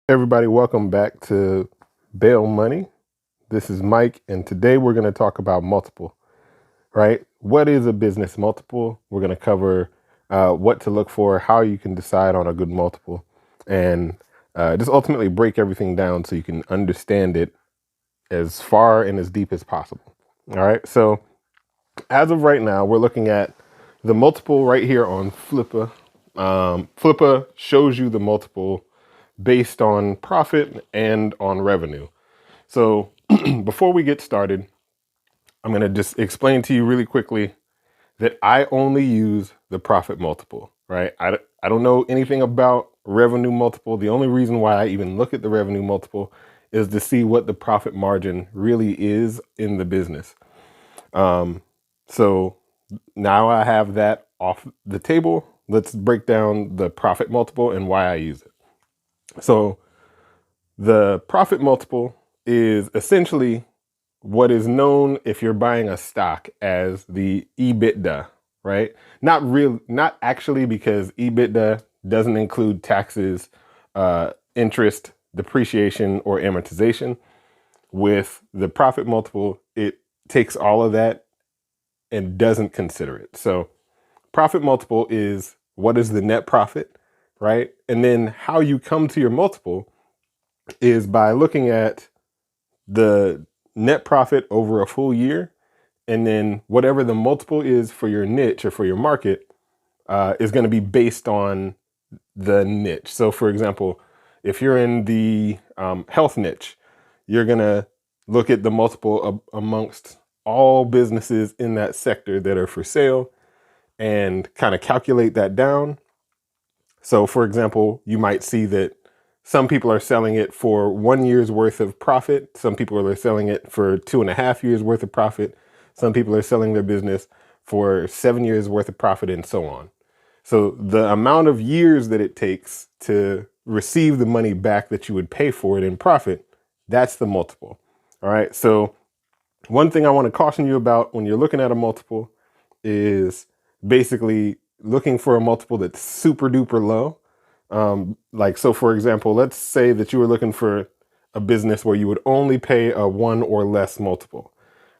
Everybody, welcome back to BAYL Money. This is Mike, and today we're going to talk about multiple, right? What is a business multiple? We're going to cover what to look for, how you can decide on a good multiple, and just ultimately break everything down so you can understand it as far and as deep as possible. All right, so as of right now, we're looking at the multiple right here on Flippa. Flippa shows you the multiple based on profit and on revenue. So before we get started, I'm going to just explain to you really quickly that I only use the profit multiple, right? I don't know anything about revenue multiple. The only reason why I even look at the revenue multiple is to see what the profit margin really is in the business. So now I have that off the table. Let's break down the profit multiple and why I use it. So the profit multiple is essentially what is known if you're buying a stock as the EBITDA, right? Not actually, because EBITDA doesn't include taxes, interest, depreciation, or amortization. With the profit multiple, it takes all of that and doesn't consider it. So profit multiple is what is the net profit, right? And then how you come to your multiple is by looking at the net profit over a full year, and then whatever the multiple is for your niche or for your market is going to be based on the niche. So for example, if you're in the health niche, you're going to look at the multiple amongst all businesses in that sector that are for sale and kind of calculate that down. So for example, you might see that some people are selling it for 1 year's worth of profit. Some people are selling it for 2.5 years worth of profit. Some people are selling their business for 7 years worth of profit, and so on. So the amount of years that it takes to receive the money back that you would pay for it in profit, that's the multiple. All right. So one thing I want to caution you about when you're looking at a multiple is basically looking for a multiple that's super duper low. So for example, let's say that you were looking for a business where you would only pay a 1 or less multiple,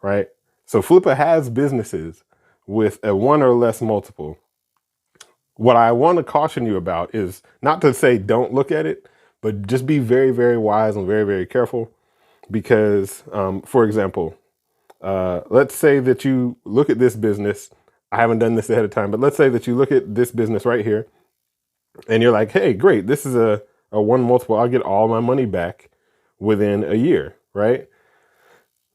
right? So Flippa has businesses with a 1 or less multiple. What I want to caution you about is not to say don't look at it, but just be very, very wise and very, very careful. Because, for example, let's say that you look at this business. I haven't done this ahead of time, but let's say that you look at this business right here and you're like, hey, great, this is a 1 multiple. I'll get all my money back within a year, right?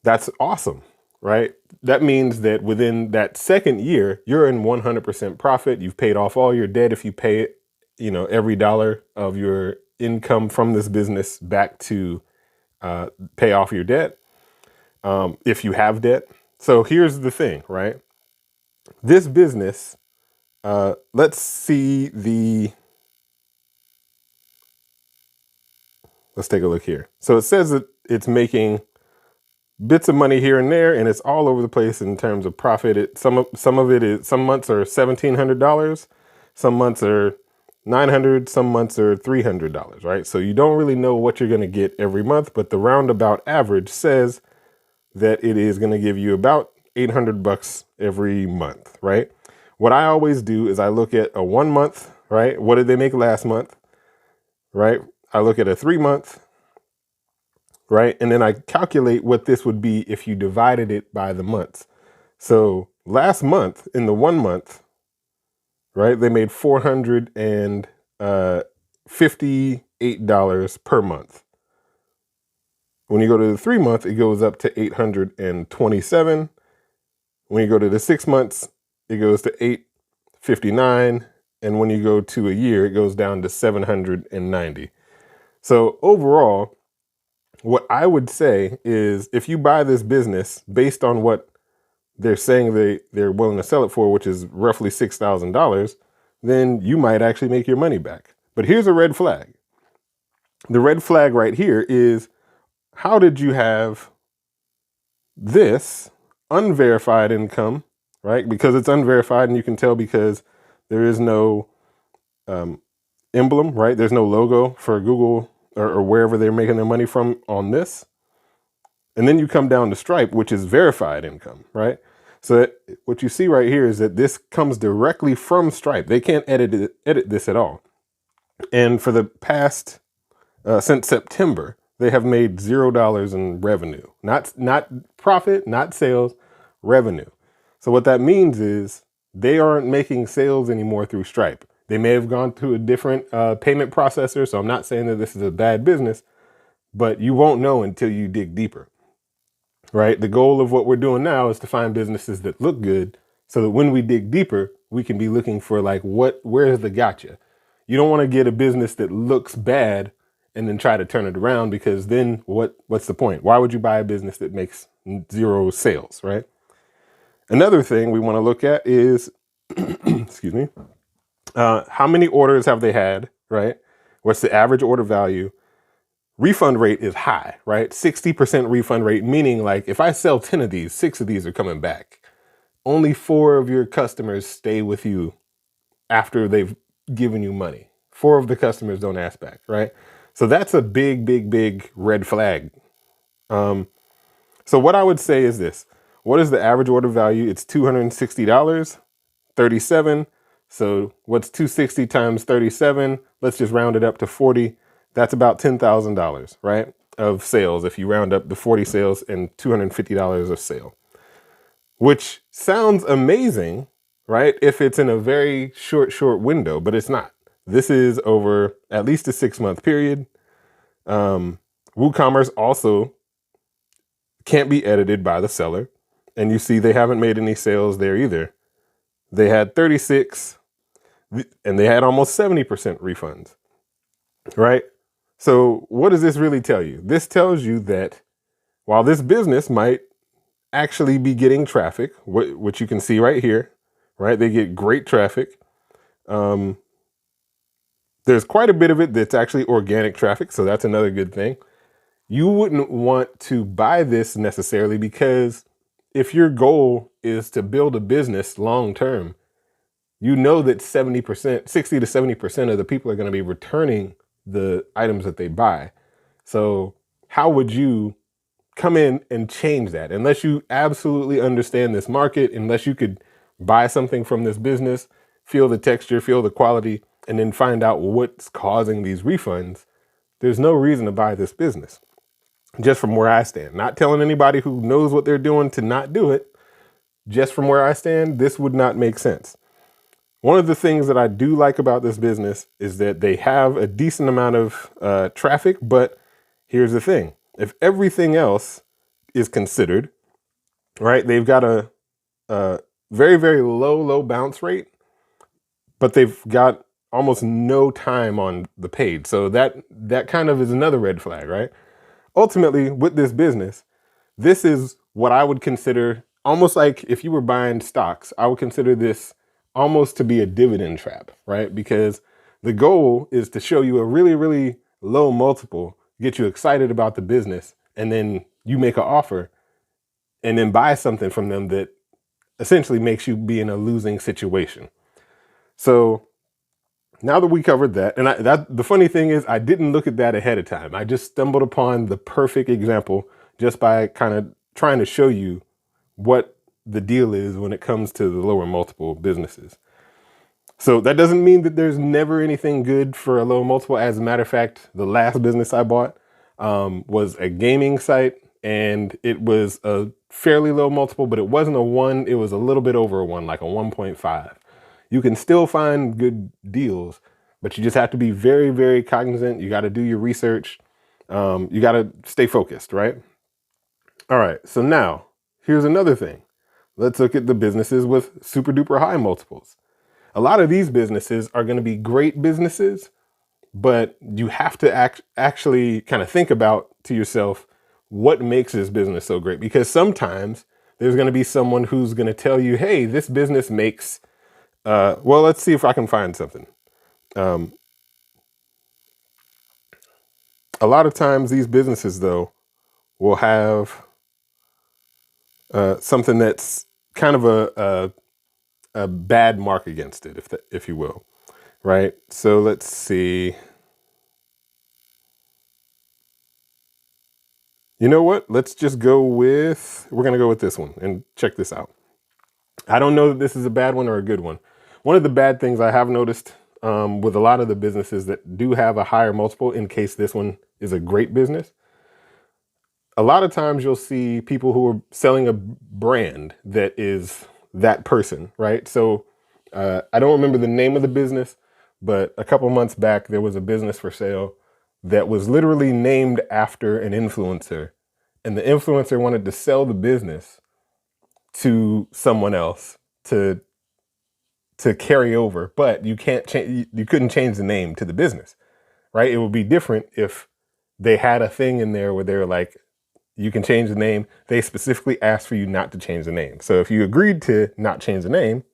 That's awesome, right? That means that within that second year, you're in 100% profit. You've paid off all your debt. If you pay it, every dollar of your income from this business back to pay off your debt, if you have debt. So here's the thing, right? This business, let's take a look here. So it says that it's making bits of money here and there, and it's all over the place in terms of profit. Some of it is, some months are $1,700, some months are $900, some months are $300, right? So you don't really know what you're going to get every month, but the roundabout average says that it is going to give you about $800 every month, right? What I always do is I look at a 1 month, right? What did they make last month, right? I look at a 3 month, right? And then I calculate what this would be if you divided it by the months. So last month, in the 1 month, right, they made $458 per month. When you go to the 3 month, it goes up to 827. When you go to the 6 months, it goes to 859. And when you go to a year, it goes down to 790. So overall, what I would say is if you buy this business based on what they're saying they're willing to sell it for, which is roughly $6,000, then you might actually make your money back. But here's a red flag. The red flag right here is, how did you have this unverified income, right? Because it's unverified, and you can tell because there is no emblem, right? There's no logo for Google or wherever they're making their money from on this. And then you come down to Stripe, which is verified income, right? So what you see right here is that this comes directly from Stripe. They can't edit this at all. And for the past, since September, they have made $0 in revenue, not profit, not sales, revenue. So what that means is they aren't making sales anymore through Stripe. They may have gone to a different payment processor. So I'm not saying that this is a bad business, but you won't know until you dig deeper, right? The goal of what we're doing now is to find businesses that look good so that when we dig deeper, we can be looking for like, where's the gotcha? You don't want to get a business that looks bad and then try to turn it around, because then what's the point? Why would you buy a business that makes 0 sales, right? Another thing we want to look at is, excuse me, how many orders have they had, right? What's the average order value? Refund rate is high, right? 60% refund rate, meaning like if I sell 10 of these, 6 of these are coming back. Only 4 of your customers stay with you after they've given you money. 4 of the customers don't ask back, right? So that's a big, big, big red flag. So what I would say is this. What is the average order value? It's $260, 37. So what's 260 times 37? Let's just round it up to 40. That's about $10,000, right? Of sales, if you round up the 40 sales and $250 of sale, which sounds amazing, right? If it's in a very short window, but it's not. This is over at least a 6-month period. WooCommerce also can't be edited by the seller. And you see they haven't made any sales there either. They had 36 and they had almost 70% refunds, right? So what does this really tell you? This tells you that while this business might actually be getting traffic, which you can see right here, right? They get great traffic. There's quite a bit of it that's actually organic traffic. So that's another good thing. You wouldn't want to buy this necessarily, because if your goal is to build a business long term, you know that 70%, 60 to 70% of the people are going to be returning the items that they buy. So how would you come in and change that? Unless you absolutely understand this market, unless you could buy something from this business, feel the texture, feel the quality, and then find out what's causing these refunds, there's no reason to buy this business. Just from where I stand, not telling anybody who knows what they're doing to not do it. Just from where I stand, this would not make sense. One of the things that I do like about this business is that they have a decent amount of traffic, but here's the thing. If everything else is considered, right, they've got a very, very low bounce rate, but they've got almost no time on the page. So that kind of is another red flag, right? Ultimately, with this business, this is what I would consider almost like if you were buying stocks, I would consider this almost to be a dividend trap, right? Because the goal is to show you a really, really low multiple, get you excited about the business, and then you make an offer and then buy something from them that essentially makes you be in a losing situation. So now that we covered that, and the funny thing is I didn't look at that ahead of time. I just stumbled upon the perfect example just by kind of trying to show you what the deal is when it comes to the lower multiple businesses. So that doesn't mean that there's never anything good for a low multiple. As a matter of fact, the last business I bought was a gaming site, and it was a fairly low multiple, but it wasn't a 1. It was a little bit over a 1, like a 1.5. You can still find good deals, but you just have to be very, very cognizant. You got to do your research. You got to stay focused, right? All right. So now here's another thing. Let's look at the businesses with super duper high multiples. A lot of these businesses are going to be great businesses, but you have to actually kind of think about to yourself, what makes this business so great? Because sometimes there's going to be someone who's going to tell you, hey, this business makes well, let's see if I can find something. A lot of times these businesses, though, will have something that's kind of a bad mark against it, if you will, right? So let's see. You know what? Let's just go with, we're going to go with this one and check this out. I don't know that this is a bad one or a good one. One of the bad things I have noticed with a lot of the businesses that do have a higher multiple, in case this one is a great business, a lot of times you'll see people who are selling a brand that is that person, right? So I don't remember the name of the business, but a couple months back, there was a business for sale that was literally named after an influencer. And the influencer wanted to sell the business to someone else to carry over, but you can't change, you couldn't change the name to the business, right? It would be different if they had a thing in there where they're like, you can change the name. They specifically asked for you not to change the name. So if you agreed to not change the name,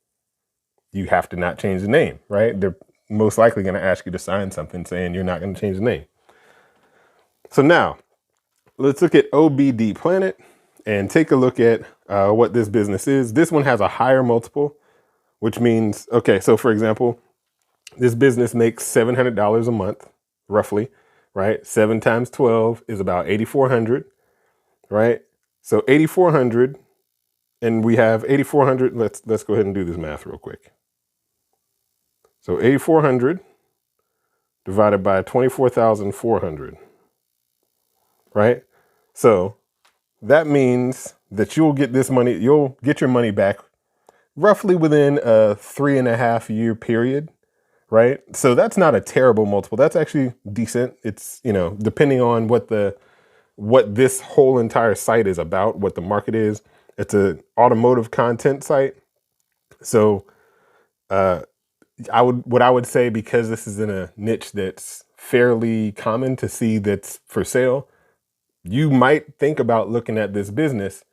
you have to not change the name, right? They're most likely going to ask you to sign something saying you're not going to change the name. So now let's look at OBD Planet and take a look at what this business is. This one has a higher multiple, which means, okay, so for example, this business makes $700 a month, roughly, right? 7 times 12 is about 8,400, right? So 8,400, and we have 8,400. Let's go ahead and do this math real quick. So 8,400 divided by 24,400, right? So that means that you'll get this money, you'll get your money back roughly within a 3.5 year period, right? So that's not a terrible multiple. That's actually decent. It's, you know, depending on what this whole entire site is about, what the market is. It's an automotive content site. So what I would say, because this is in a niche that's fairly common to see that's for sale, you might think about looking at this business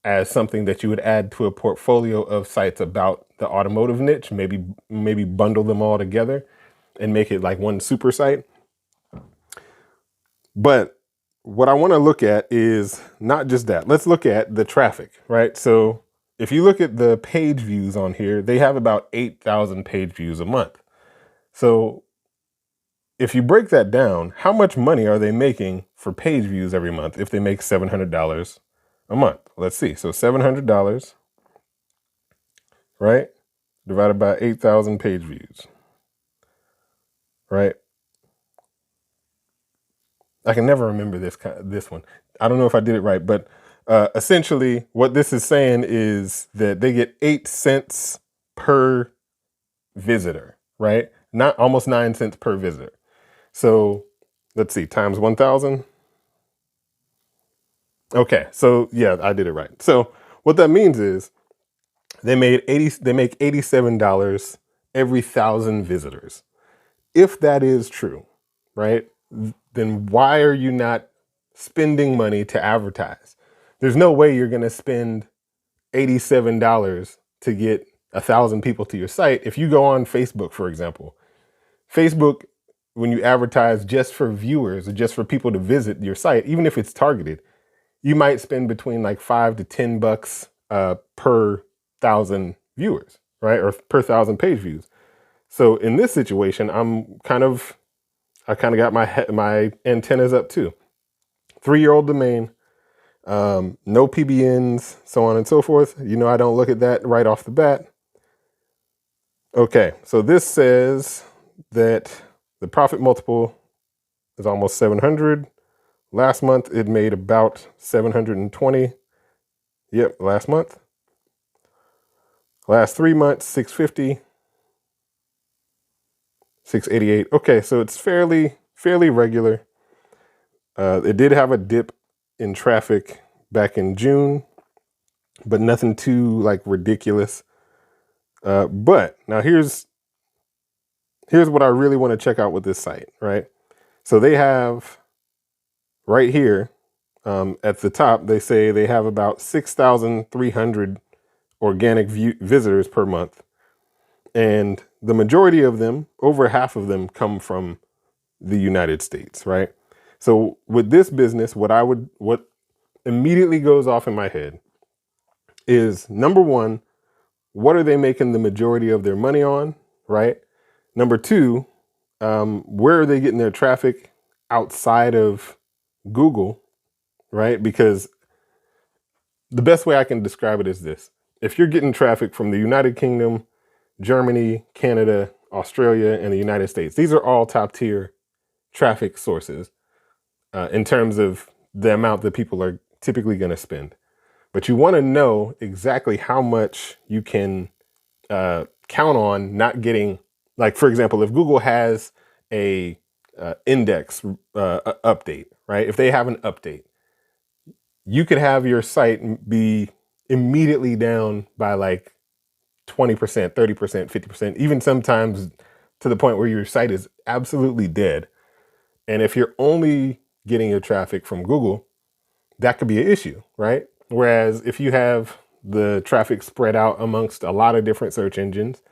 as something that you would add to a portfolio of sites about the automotive niche, maybe bundle them all together and make it like one super site. But what I want to look at is not just that. Let's look at the traffic, right? So if you look at the page views on here, they have about 8,000 page views a month. So if you break that down, how much money are they making for page views every month if they make $700 a month? Let's see. So $700, right, divided by 8,000 page views, right? I can never remember this one. I don't know if I did it right, but essentially what this is saying is that they get 8 cents per visitor, right? Not almost 9 cents per visitor. So let's see, times 1,000. Okay, so yeah, I did it right. So what that means is they make $87 every 1,000 visitors. If that is true, right, then why are you not spending money to advertise? There's no way you're going to spend $87 to get 1,000 people to your site. If you go on Facebook, for example, Facebook, when you advertise just for viewers or just for people to visit your site, even if it's targeted, you might spend between like $5 to $10 per 1,000 viewers, right? Or per 1,000 page views. So in this situation, I kind of got my antennas up too. 3-year-old domain, no PBNs, so on and so forth. You know, I don't look at that right off the bat. Okay, so this says that the profit multiple is almost 700. Last month, it made about 720. Yep, last month. Last 3 months, 650. 688. Okay, so it's fairly regular. It did have a dip in traffic back in June, but nothing too like ridiculous. But now here's what I really want to check out with this site, right? So they have right here at the top, they say they have about 6,300 organic visitors per month. And the majority of them, over half of them, come from the United States, right? So with this business, what immediately goes off in my head is, number one, what are they making the majority of their money on, right? Number two, where are they getting their traffic outside of Google, right? Because the best way I can describe it is this. If you're getting traffic from the United Kingdom, Germany, Canada, Australia, and the United States, these are all top tier traffic sources in terms of the amount that people are typically going to spend. But you want to know exactly how much you can count on not getting, like, for example, if Google has a index update, right? If they have an update, you could have your site be immediately down by like 20%, 30%, 50%, even sometimes to the point where your site is absolutely dead. And if you're only getting your traffic from Google, that could be an issue, right? Whereas if you have the traffic spread out amongst a lot of different search engines,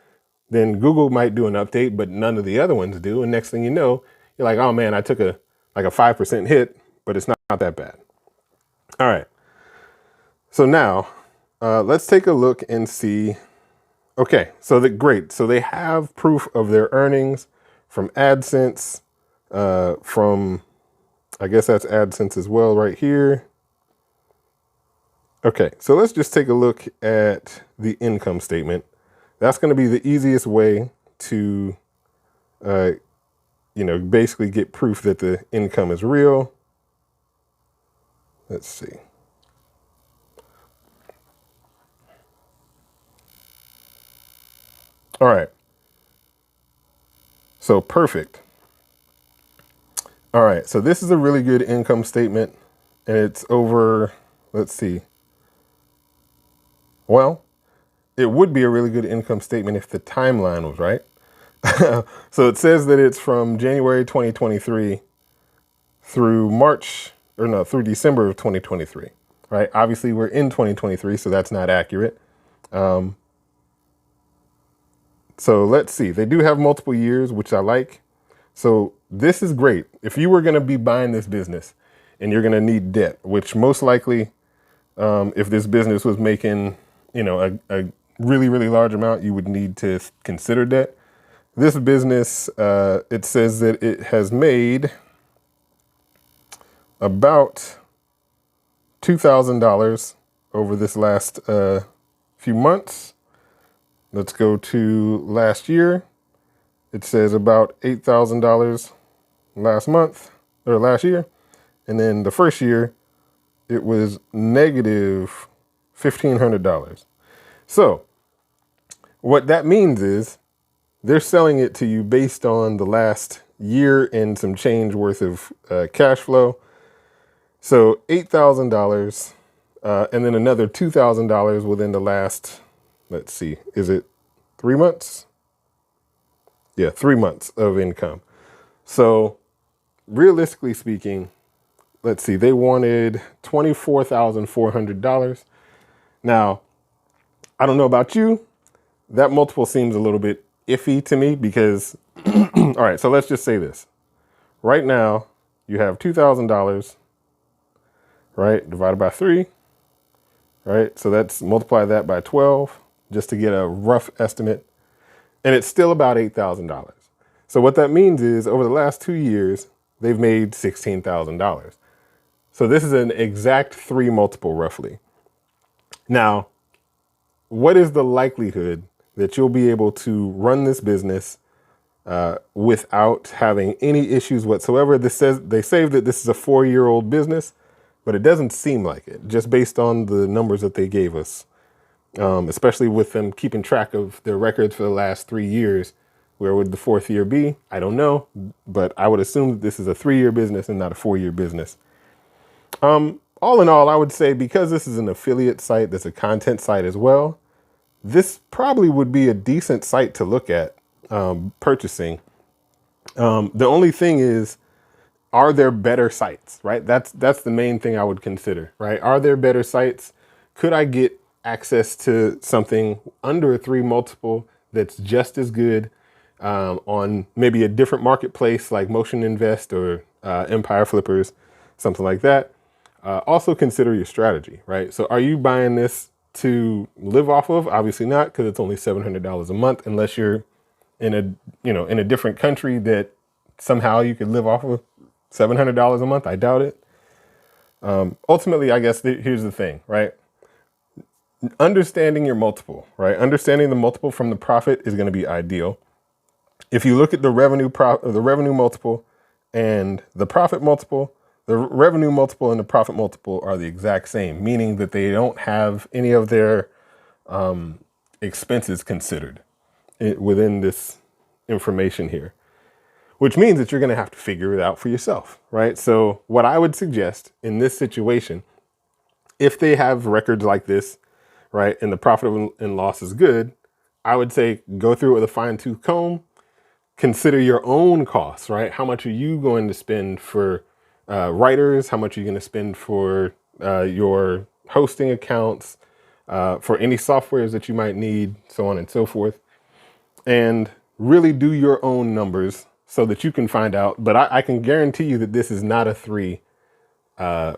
then Google might do an update, but none of the other ones do. And next thing you know, you're like, oh man, I took a 5% hit, but it's not that bad. All right. So now let's take a look and see. Okay, so great. So they have proof of their earnings from AdSense, from, I guess that's AdSense as well right here. Okay, so let's just take a look at the income statement. That's going to be the easiest way to, basically get proof that the income is real. Let's see. All right. So perfect. All right. So this is a really good income statement, and it's over, let's see. Well, it would be a really good income statement if the timeline was right. So it says that it's from January 2023 through December of 2023, right? Obviously we're in 2023, so that's not accurate. So let's see. They do have multiple years, which I like. So this is great. If you were going to be buying this business and you're going to need debt, which most likely, if this business was making, a really, really large amount, you would need to consider debt. This business, it says that it has made about $2,000 over this last few months. Let's go to last year. It says about $8,000 last year. And then the first year, it was negative $1,500. So what that means is they're selling it to you based on the last year and some change worth of cash flow. So $8,000 and then another $2,000 within the last, let's see, is it 3 months? Yeah, 3 months of income. So realistically speaking, let's see, they wanted $24,400. Now, I don't know about you. That multiple seems a little bit iffy to me because, all right, so let's just say this. Right now, you have $2,000, right, divided by 3, right? So that's multiply that by 12 just to get a rough estimate. And it's still about $8,000. So what that means is over the last 2 years, they've made $16,000. So this is an exact 3 multiple roughly. Now, what is the likelihood that you'll be able to run this business without having any issues whatsoever? They say that this is a 4-year-old business, but it doesn't seem like it, just based on the numbers that they gave us, especially with them keeping track of their records for the last 3 years. Where would the 4th year be? I don't know, but I would assume that this is a 3-year business and not a 4-year business. All in all, I would say because this is an affiliate site that's a content site as well, this probably would be a decent site to look at purchasing. The only thing is, are there better sites, right? That's the main thing I would consider, right? Are there better sites? Could I get access to something under a 3 multiple that's just as good on maybe a different marketplace like Motion Invest or Empire Flippers, something like that? Also consider your strategy, right? So are you buying this to live off of? Obviously not, because it's only $700 a month, unless you're in a different country that somehow you could live off of $700 a month. I doubt it. Ultimately, I guess here's the thing, right? Understanding your multiple, right? Understanding the multiple from the profit is going to be ideal. If you look at the revenue multiple and the profit multiple, the revenue multiple and the profit multiple are the exact same, meaning that they don't have any of their expenses considered within this information here, which means that you're going to have to figure it out for yourself, right? So what I would suggest in this situation, if they have records like this, right, and the profit and loss is good, I would say go through it with a fine-tooth comb. Consider your own costs, right? How much are you going to spend for writers? How much are you going to spend for your hosting accounts, for any softwares that you might need, so on and so forth. And really do your own numbers so that you can find out. But I can guarantee you that this is not a 3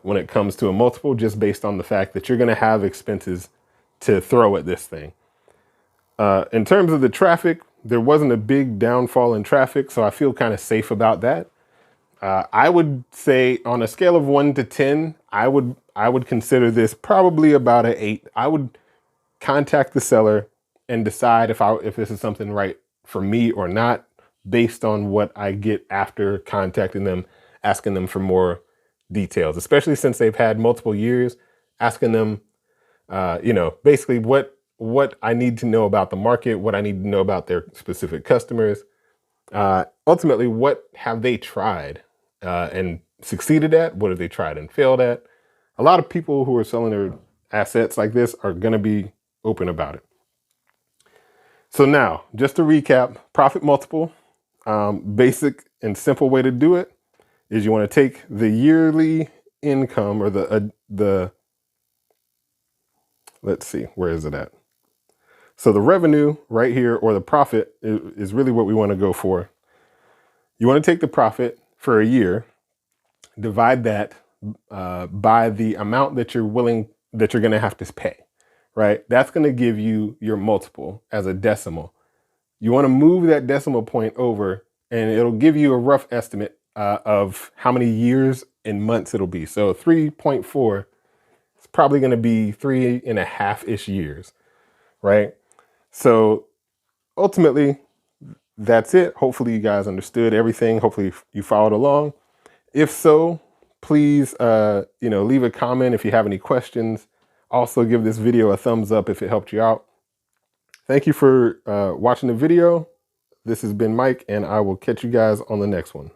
when it comes to a multiple, just based on the fact that you're going to have expenses to throw at this thing. In terms of the traffic, there wasn't a big downfall in traffic, so I feel kind of safe about that. I would say on a scale of 1 to 10, I would consider this probably about an 8. I would contact the seller and decide if this is something right for me or not, based on what I get after contacting them, asking them for more details, especially since they've had multiple years, asking them, basically what I need to know about the market, what I need to know about their specific customers. Ultimately, what have they tried and succeeded at? What have they tried and failed at? A lot of people who are selling their assets like this are going to be open about it. So now, just to recap, profit multiple, basic and simple way to do it is you want to take the yearly income or the let's see, where is it at? So the revenue right here, or the profit, is really what we want to go for. You want to take the profit for a year, divide that by the amount that you're going to have to pay, right? That's going to give you your multiple as a decimal. You want to move that decimal point over, and it'll give you a rough estimate of how many years and months it'll be. So 3.4 is probably going to be 3.5-ish years, right? So ultimately, that's it. Hopefully you guys understood everything. Hopefully you followed along. If so, please, leave a comment if you have any questions. Also give this video a thumbs up if it helped you out. Thank you for watching the video. This has been Mike, and I will catch you guys on the next one.